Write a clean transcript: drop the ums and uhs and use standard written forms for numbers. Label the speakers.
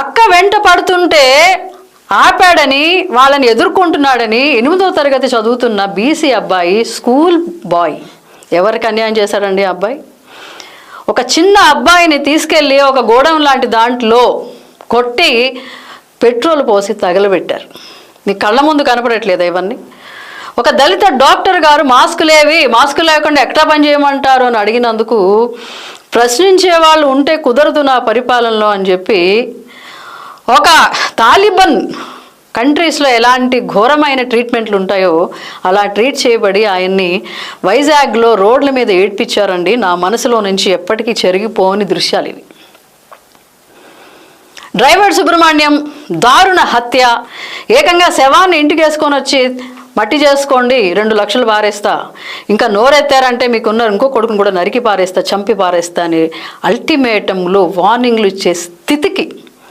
Speaker 1: అక్క వెంట పడుతుంటే ఆపాడని వాళ్ళని ఎదుర్కొంటున్నాడని 8వ తరగతి చదువుతున్న బీసీ అబ్బాయి, స్కూల్ బాయ్ ఎవరికి అన్యాయం చేశాడండి అబ్బాయి? ఒక చిన్న అబ్బాయిని తీసుకెళ్ళి ఒక గోడౌన్ లాంటి దాంట్లో కొట్టి పెట్రోల్ పోసి తగలబెట్టారు. నీ కళ్ళ ముందు కనపడట్లేదా ఇవన్నీ? ఒక దళిత డాక్టర్ గారు మాస్క్ లేకుండా ఎట్లా పని చేయమంటారు అని అడిగినందుకు ప్రశ్నించే వాళ్ళు ఉంటే కుదరదు నా పరిపాలనలో అని చెప్పి ఒక తాలిబాన్ కంట్రీస్లో ఎలాంటి ఘోరమైన ట్రీట్మెంట్లు ఉంటాయో అలా ట్రీట్ చేయబడి ఆయన్ని వైజాగ్లో రోడ్ల మీద ఏడ్పించారండి. నా మనసులో నుంచి ఎప్పటికీ చెరిగిపోని దృశ్యాలు ఇవి. డ్రైవర్ సుబ్రహ్మణ్యం దారుణ హత్య. ఏకంగా శవాన్ని ఇంటికి వేసుకొని వచ్చి మట్టి చేసుకోండి, 2 లక్షలు పారేస్తా, ఇంకా నోరెత్తారంటే మీకున్న ఇంకో కొడుకుని కూడా నరికి పారేస్తా, చంపి పారేస్తా అని అల్టిమేటంలో వార్నింగ్లు ఇచ్చే స్థితికి